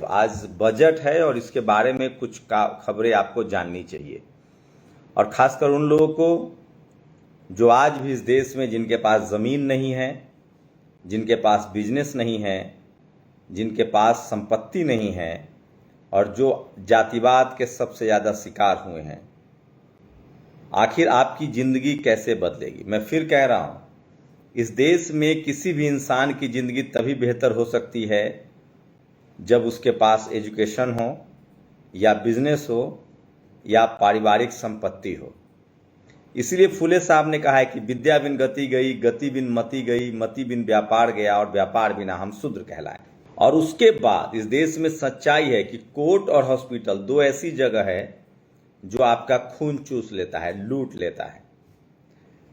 तो आज बजट है और इसके बारे में कुछ खबरें आपको जाननी चाहिए, और खासकर उन लोगों को जो आज भी इस देश में जिनके पास ज़मीन नहीं है, जिनके पास बिजनेस नहीं है, जिनके पास संपत्ति नहीं है, और जो जातिवाद के सबसे ज़्यादा शिकार हुए हैं। आखिर आपकी ज़िंदगी कैसे बदलेगी? मैं फिर कह रहा हूँ, इस देश में किसी भी इंसान की ज़िंदगी तभी बेहतर हो सकती है जब उसके पास एजुकेशन हो, या बिजनेस हो, या पारिवारिक संपत्ति हो। इसलिए फुले साहब ने कहा है कि विद्या बिन गति गई, गति बिन मति गई, मति बिन व्यापार गया, और व्यापार बिना हम शूद्र कहलाए। और उसके बाद इस देश में सच्चाई है कि कोर्ट और हॉस्पिटल दो ऐसी जगह है जो आपका खून चूस लेता है, लूट लेता है।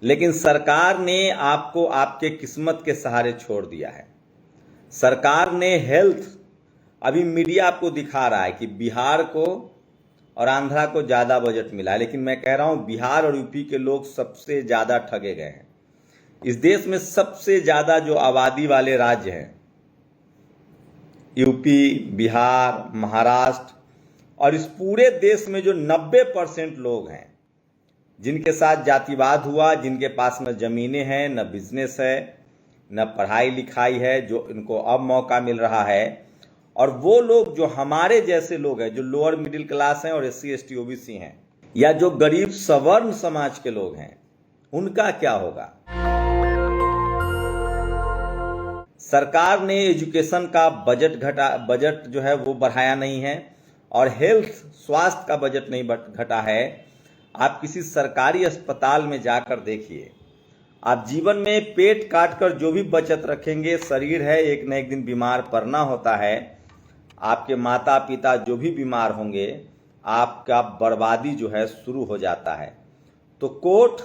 लेकिन सरकार ने आपको आपके किस्मत के सहारे छोड़ दिया है। सरकार ने हेल्थ, अभी मीडिया आपको दिखा रहा है कि बिहार को और आंध्रा को ज़्यादा बजट मिला है, लेकिन मैं कह रहा हूँ बिहार और यूपी के लोग सबसे ज़्यादा ठगे गए हैं। इस देश में सबसे ज़्यादा जो आबादी वाले राज्य हैं, यूपी, बिहार, महाराष्ट्र, और इस पूरे देश में जो 90% लोग हैं जिनके साथ जातिवाद हुआ, जिनके पास न ज़मीनें हैं, न बिजनेस है, न पढ़ाई लिखाई है, जो इनको अब मौका मिल रहा है, और वो लोग जो हमारे जैसे लोग हैं, जो लोअर मिडिल क्लास हैं और SC ST OBC हैं, या जो गरीब सवर्ण समाज के लोग हैं, उनका क्या होगा? सरकार ने एजुकेशन का बजट जो है वो बढ़ाया नहीं है, और हेल्थ, स्वास्थ्य का बजट नहीं घटा है। आप किसी सरकारी अस्पताल में जाकर देखिए, आप जीवन में पेट काट कर जो भी बचत रखेंगे, शरीर है एक न एक दिन बीमार पड़ना होता है। आपके माता पिता जो भी बीमार होंगे, आपका बर्बादी जो है शुरू हो जाता है। तो कोर्ट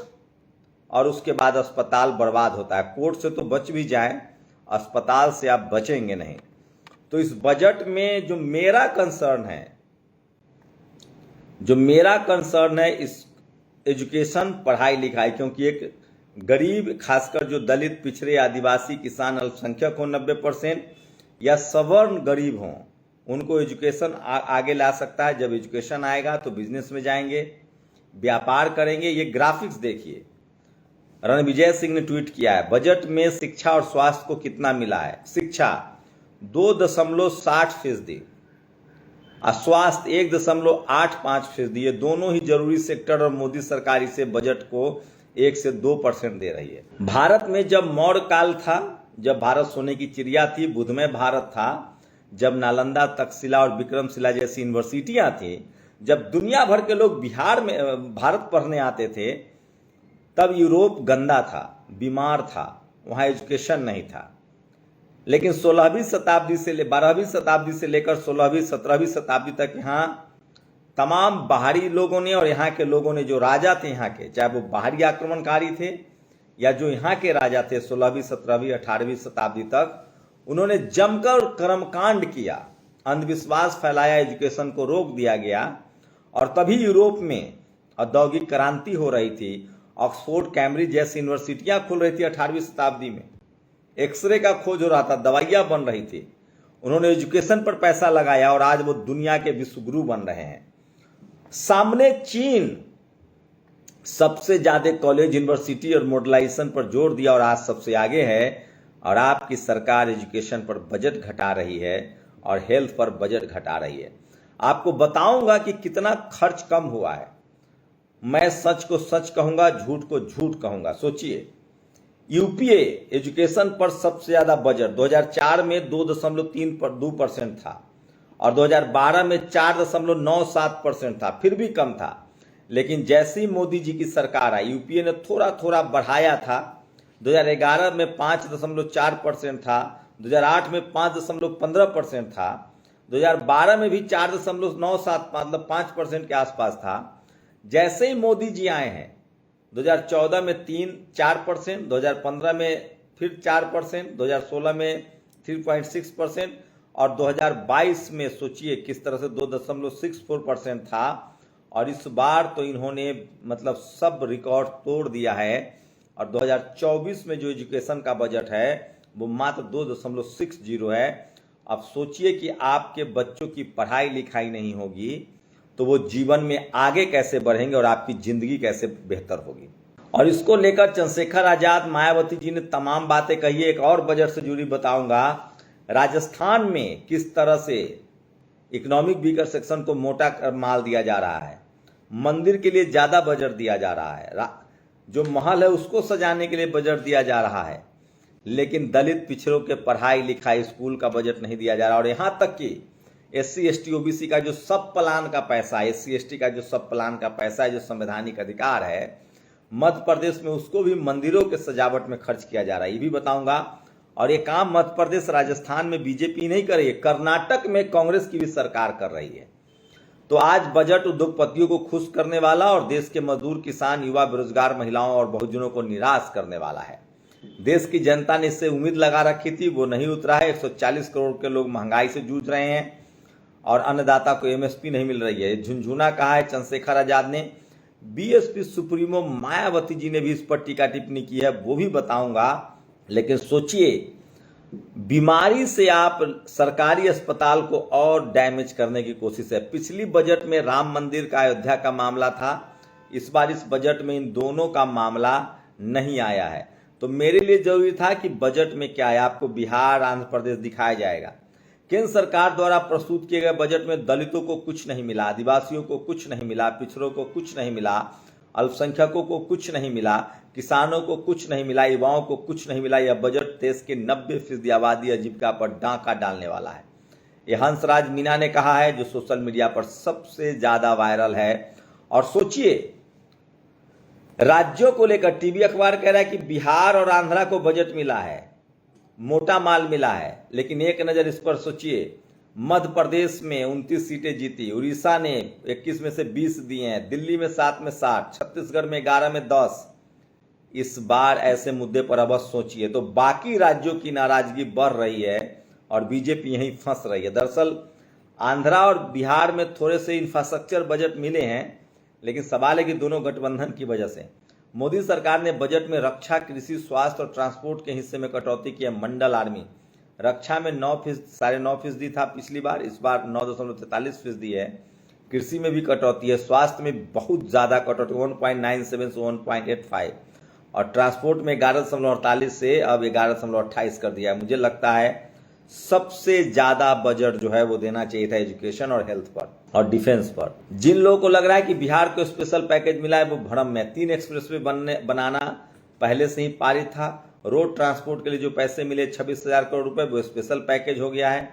और उसके बाद अस्पताल बर्बाद होता है। कोर्ट से तो बच भी जाए, अस्पताल से आप बचेंगे नहीं। तो इस बजट में जो मेरा कंसर्न है इस एजुकेशन, पढ़ाई लिखाई, क्योंकि एक गरीब, खासकर जो दलित, पिछड़े, आदिवासी, किसान, अल्पसंख्यक हो 90%, या सवर्ण गरीब हों, उनको एजुकेशन आगे ला सकता है। जब एजुकेशन आएगा तो बिजनेस में जाएंगे, व्यापार करेंगे। ये ग्राफिक्स देखिए, रणविजय सिंह ने ट्वीट किया है, बजट में शिक्षा और स्वास्थ्य को कितना मिला है। शिक्षा 2.60%, स्वास्थ्य 1.85%। ये दोनों ही जरूरी सेक्टर, और मोदी सरकार इसे बजट को 1 से 2% दे रही है। भारत में जब मौर्य काल था, जब भारत सोने की चिड़िया थी, बुद्धमय भारत था, जब नालंदा, तक्षशिला और विक्रमशिला जैसी यूनिवर्सिटियां थी, जब दुनिया भर के लोग भारत पढ़ने आते थे, तब यूरोप गंदा था, बीमार था, वहाँ एजुकेशन नहीं था। लेकिन 12वीं शताब्दी से लेकर 16वीं 17वीं शताब्दी तक यहाँ तमाम बाहरी लोगों ने और यहाँ के लोगों ने, जो राजा थे यहाँ के, चाहे वो बाहरी आक्रमणकारी थे या जो यहाँ के राजा थे 16वीं 17वीं 18वीं शताब्दी तक, उन्होंने जमकर कर्मकांड किया, अंधविश्वास फैलाया, एजुकेशन को रोक दिया गया। और तभी यूरोप में औद्योगिक क्रांति हो रही थी। ऑक्सफोर्ड, कैम्ब्रिज जैसी यूनिवर्सिटियां खुल रही थी 18वीं शताब्दी में। एक्सरे का खोज हो रहा था, दवाइयां बन रही थी। उन्होंने एजुकेशन पर पैसा लगाया और आज वो दुनिया के विश्वगुरु बन रहे हैं। सामने चीन सबसे ज्यादा कॉलेज, यूनिवर्सिटी और मॉडर्नाइजेशन पर जोर दिया और आज सबसे आगे है। और आपकी सरकार एजुकेशन पर बजट घटा रही है और हेल्थ पर बजट घटा रही है। आपको बताऊंगा कि कितना खर्च कम हुआ है। मैं सच को सच कहूंगा, झूठ को झूठ कहूंगा। सोचिए, यूपीए एजुकेशन पर सबसे ज्यादा बजट 2004 में 2.32% था, और 2012 में 4.97% था, फिर भी कम था। लेकिन जैसे ही मोदी जी की सरकार आई, यूपीए ने थोड़ा थोड़ा बढ़ाया था। 2011 में 5.4% था, 2008 में 5.15% था, 2012 में भी 4.97, मतलब 5% के आसपास था। जैसे ही मोदी जी आए हैं, 2014 में 4%, 2015 में फिर 4%, 2016 में 3.6%, और 2022 में सोचिए किस तरह से 2.64% था। और इस बार तो इन्होंने मतलब सब रिकॉर्ड तोड़ दिया है। और 2024 में जो एजुकेशन का बजट है वो मात्र 2.60 है। अब सोचिए कि आपके बच्चों की पढ़ाई लिखाई नहीं होगी तो वो जीवन में आगे कैसे बढ़ेंगे और आपकी जिंदगी कैसे बेहतर होगी। और इसको लेकर चंद्रशेखर आजाद, मायावती जी ने तमाम बातें कही है। एक और बजट से जुड़ी बताऊंगा, राजस्थान में किस तरह से इकोनॉमिक वीकर सेक्शन को मोटा माल दिया जा रहा है, मंदिर के लिए ज्यादा बजट दिया जा रहा है, जो महल है उसको सजाने के लिए बजट दिया जा रहा है, लेकिन दलित पिछड़ों के पढ़ाई लिखाई स्कूल का बजट नहीं दिया जा रहा। और यहां तक कि SC ST OBC का जो सब प्लान का पैसा, SC ST का जो सब प्लान का पैसा है, जो संवैधानिक अधिकार है, मध्य प्रदेश में उसको भी मंदिरों के सजावट में खर्च किया जा रहा है, ये भी बताऊंगा। और ये काम मध्य प्रदेश, राजस्थान में बीजेपी नहीं कर रही है, कर्नाटक में कांग्रेस की भी सरकार कर रही है। तो आज बजट उद्योगपतियों को खुश करने वाला और देश के मजदूर, किसान, युवा, बेरोजगार, महिलाओं और बहुजनों को निराश करने वाला है। देश की जनता ने इससे उम्मीद लगा रखी थी, वो नहीं उतरा है। 140 करोड़ के लोग महंगाई से जूझ रहे हैं और अन्नदाता को MSP नहीं मिल रही है। झुनझुना कहा है चंद्रशेखर आजाद ने। BSP सुप्रीमो मायावती जी ने भी इस पर टीका टिप्पणी की है, वो भी बताऊंगा। लेकिन सोचिए, बीमारी से आप सरकारी अस्पताल को और डैमेज करने की कोशिश है। पिछली बजट में राम मंदिर का, अयोध्या का मामला था, इस बार इस बजट में इन दोनों का मामला नहीं आया है। तो मेरे लिए जरूरी था कि बजट में क्या है, आपको बिहार, आंध्र प्रदेश दिखाया जाएगा। केंद्र सरकार द्वारा प्रस्तुत किए गए बजट में दलितों को कुछ नहीं मिला, आदिवासियों को कुछ नहीं मिला, पिछड़ों को कुछ नहीं मिला, अल्पसंख्यकों को कुछ नहीं मिला, किसानों को कुछ नहीं मिला, युवाओं को कुछ नहीं मिला। यह बजट देश के 90% आबादी आजीविका पर डांका डालने वाला है। यह हंसराज मीना ने कहा है, जो सोशल मीडिया पर सबसे ज्यादा वायरल है। और सोचिए, राज्यों को लेकर टीवी अखबार कह रहा है कि बिहार और आंध्रा को बजट मिला है, मोटा माल मिला है। लेकिन एक नजर इस पर सोचिए, मध्य प्रदेश में 29 सीटें जीती, उड़ीसा ने 21 में से 20 दिए हैं, दिल्ली में 7 में 60, छत्तीसगढ़ में 11 में 10। इस बार ऐसे मुद्दे पर अवश्य सोचिए। तो बाकी राज्यों की नाराजगी बढ़ रही है और बीजेपी यहीं फंस रही है। दरअसल आंध्रा और बिहार में थोड़े से इंफ्रास्ट्रक्चर बजट मिले हैं, लेकिन सवाल है कि दोनों गठबंधन की वजह से। मोदी सरकार ने बजट में रक्षा, कृषि, स्वास्थ्य और ट्रांसपोर्ट के हिस्से में कटौती की है। मंडल आर्मी, रक्षा में 9.5% था पिछली बार, इस बार 9.43% है। कृषि में भी कटौती है, स्वास्थ्य में बहुत ज्यादा कटौती, 1.97 से 1.85, और ट्रांसपोर्ट में 11.48 से अब 11.28 कर दिया है। मुझे लगता है सबसे ज्यादा बजट जो है वो देना चाहिए था एजुकेशन और हेल्थ पर और डिफेंस पर। जिन लोगों को लग रहा है कि बिहार को स्पेशल पैकेज मिला है, वो भ्रम में। 3 एक्सप्रेसवे बनाना पहले से ही पारित था। रोड ट्रांसपोर्ट के लिए जो पैसे मिले 26,000 करोड़ रुपए, वो स्पेशल पैकेज हो गया है।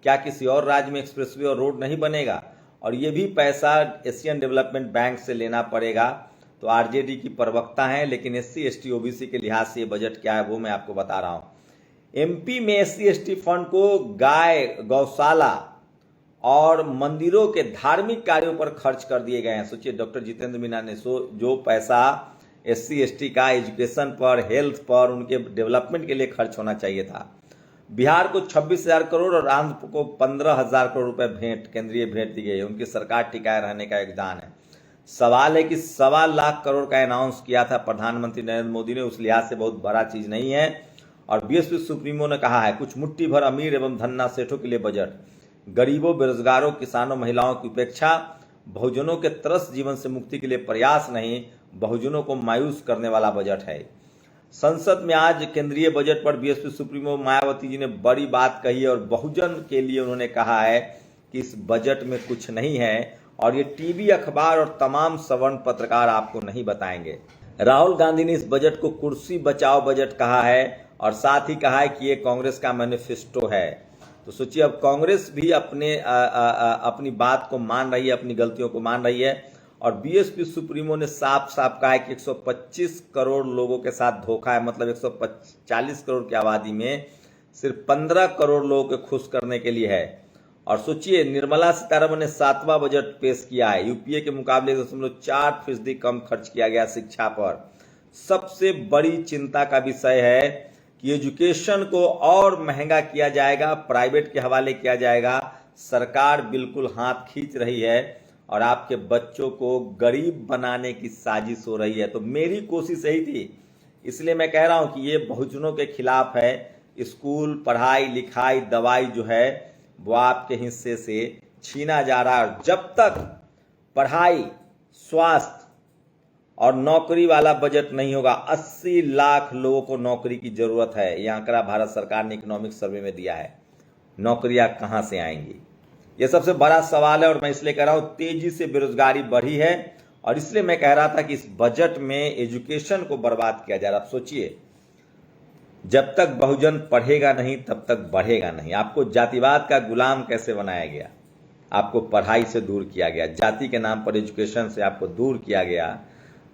क्या किसी और राज्य में एक्सप्रेसवे और रोड नहीं बनेगा? और ये भी पैसा एशियन डेवलपमेंट बैंक से लेना पड़ेगा। तो RJD की प्रवक्ता है, लेकिन SC ST OBC के लिहाज से ये बजट क्या है वो मैं आपको बता रहा हूं। MP में SC ST फंड को गाय, गौशाला और मंदिरों के धार्मिक कार्यों पर खर्च कर दिए गए हैं। सोचिए, डॉक्टर जितेंद्र मीना ने जो पैसा SC ST का एजुकेशन पर, हेल्थ पर, उनके डेवलपमेंट के लिए खर्च होना चाहिए था। बिहार को 26,000 करोड़ और आंध्र को 15,000 करोड़ रुपए भेंट, केंद्रीय भेंट दी गई है। उनकी सरकार टिकाए रहने का योगदान है। सवाल है कि 1.25 लाख करोड़ का अनाउंस किया था प्रधानमंत्री नरेंद्र मोदी ने, उस लिहाज से बहुत बड़ा चीज नहीं है। और BSP सुप्रीमो ने कहा है, कुछ मुट्ठी भर अमीर एवं धन्ना सेठों के लिए बजट, गरीबों, बेरोजगारों, किसानों, महिलाओं की उपेक्षा, बहुजनों के त्रस्त जीवन से मुक्ति के लिए प्रयास नहीं, बहुजनों को मायूस करने वाला बजट है। संसद में आज केंद्रीय बजट पर BSP सुप्रीमो मायावती जी ने बड़ी बात कही है और बहुजन के लिए उन्होंने कहा है कि इस बजट में कुछ नहीं है, और ये टीवी, अखबार और तमाम सवर्ण पत्रकार आपको नहीं बताएंगे। राहुल गांधी ने इस बजट को कुर्सी बचाओ बजट कहा है और साथ ही कहा है कि ये कांग्रेस का मैनिफेस्टो है। तो सोचिए, अब कांग्रेस भी अपनी बात को मान रही है, अपनी गलतियों को मान रही है। और BSP सुप्रीमो ने साफ साफ कहा है कि 125 करोड़ लोगों के साथ धोखा है। मतलब 140 करोड़ की आबादी में सिर्फ 15 करोड़ लोगों को खुश करने के लिए है। और सोचिए, निर्मला सीतारमण ने 7वां बजट पेश किया है। UPA के मुकाबले 4% कम खर्च किया गया शिक्षा पर। सबसे बड़ी चिंता का विषय है कि एजुकेशन को और महंगा किया जाएगा, प्राइवेट के हवाले किया जाएगा। सरकार बिल्कुल हाथ खींच रही है और आपके बच्चों को गरीब बनाने की साजिश हो रही है। तो मेरी कोशिश यही थी, इसलिए मैं कह रहा हूं कि ये बहुजनों के खिलाफ है, स्कूल, पढ़ाई लिखाई, दवाई जो है वो आपके हिस्से से छीना जा रहा है। और जब तक पढ़ाई, स्वास्थ्य और नौकरी वाला बजट नहीं होगा, 80 लाख लोगों को नौकरी की जरूरत है, यह आंकड़ा भारत सरकार ने इकोनॉमिक सर्वे में दिया है। नौकरियां कहां से आएंगी, यह सबसे बड़ा सवाल है। और मैं इसलिए कह रहा हूं, तेजी से बेरोजगारी बढ़ी है और इसलिए मैं कह रहा था कि इस बजट में एजुकेशन को बर्बाद किया जा रहा है। आप सोचिए, जब तक बहुजन पढ़ेगा नहीं तब तक बढ़ेगा नहीं। आपको जातिवाद का गुलाम कैसे बनाया गया, आपको पढ़ाई से दूर किया गया, जाति के नाम पर एजुकेशन से आपको दूर किया गया।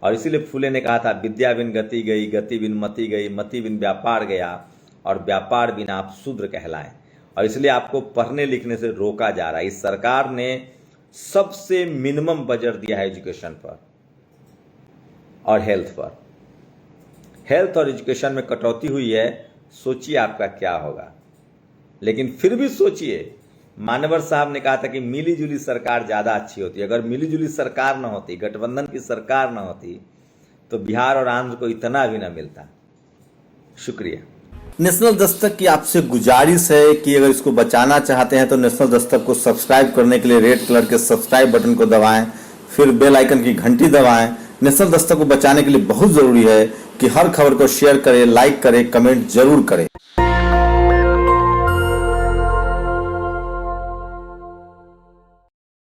और इसीलिए फूले ने कहा था, विद्या बिन गति गई, गति बिन मति गई, मति बिन व्यापार गया और व्यापार बिन आप शूद्र कहलाएं। और इसलिए आपको पढ़ने लिखने से रोका जा रहा है। इस सरकार ने सबसे मिनिमम बजट दिया है एजुकेशन पर और हेल्थ पर। हेल्थ और एजुकेशन में कटौती हुई है, सोचिए आपका क्या होगा। लेकिन फिर भी सोचिए, मानवर साहब ने कहा था कि मिली जुली सरकार ज्यादा अच्छी होती है। अगर मिली जुली सरकार न होती, गठबंधन की सरकार न होती, तो बिहार और आंध्र को इतना भी न मिलता। शुक्रिया। नेशनल दस्तक की आपसे गुजारिश है कि अगर इसको बचाना चाहते हैं तो नेशनल दस्तक को सब्सक्राइब करने के लिए रेड कलर के सब्सक्राइब बटन को दबाएं, फिर बेल आइकन की घंटी दबाएं। नेशनल दस्तक को बचाने के लिए बहुत जरूरी है कि हर खबर को शेयर करें, लाइक करें, कमेंट जरूर करें।